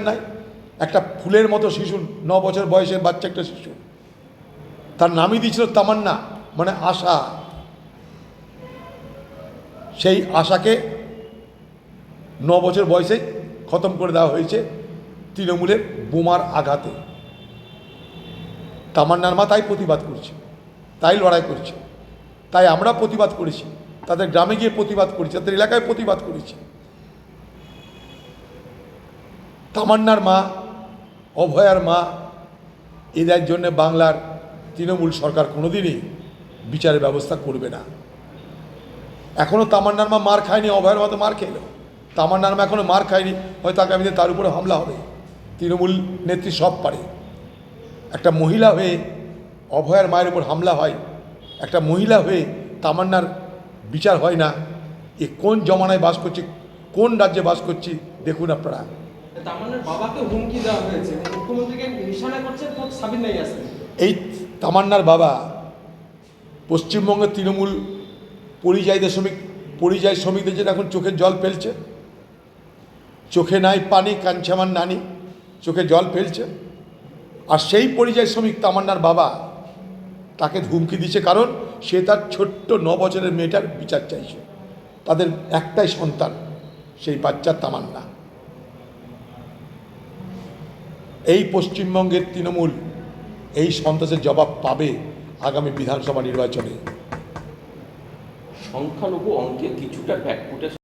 নাই একটা ফুলের মতো শিশু 9 বছর বয়সের বাচ্চা একটা শিশু, তার নামই দিয়েছিল তামান্না, মানে আশা। সেই আশাকে 9 বছর বয়সে খতম করে দেওয়া হয়েছে তৃণমূলের বোমার আঘাতে। তামান্নার মা তাই প্রতিবাদ করছে, তাই লড়াই করছে, তাই আমরা প্রতিবাদ করেছি, তাদের গ্রামে গিয়ে প্রতিবাদ করেছি, তাদের এলাকায় প্রতিবাদ করেছি। তামান্নার মা, অভয়ার মা, এদের জন্য বাংলার তৃণমূল সরকার কোনোদিনই বিচারের ব্যবস্থা করবে না। এখনও তামান্নার মা মার খায়নি, অভয়ের মা তো মার খেলো, তামান্নার মা এখনও মার খায়নি, হয়তো আগামীতে তার উপরে হামলা হবে। তৃণমূল নেত্রী সব পারে। একটা মহিলা হয়ে অভয়ের মায়ের উপর হামলা হয়, একটা মহিলা হয়ে তামান্নার বিচার হয় না। এ কোন জমানায় বাস করছি, কোন রাজ্যে বাস করছি দেখুন আপনারা। তামান্নার বাবাকে হুমকি দেওয়া হয়েছে, মুখ্যমন্ত্রীকে নিশানা করছে, সাবির নাই আছে। এই তামান্নার বাবা পশ্চিমবঙ্গের তৃণমূল পরিযায়ী শ্রমিকদের জন্য এখন চোখের জল ফেলছে। চোখে নাই পানি, কাঁদছে আমার নানি, চোখে জল ফেলছে। আর সেই পরিযায়ী শ্রমিক তামান্নার বাবা তাকে হুমকি দিচ্ছে, কারণ সে তার ছোট্ট 9 বছরের মেয়েটার বিচার চাইছে। তাদের একটাই সন্তান, সেই বাচ্চার তামান্না। এই পশ্চিমবঙ্গের তৃণমূল এই সন্ত্রাসের জবাব পাবে আগামী বিধানসভা নির্বাচনে। সংখ্যালঘু অঙ্কে কিছুটা ব্যাকফুটে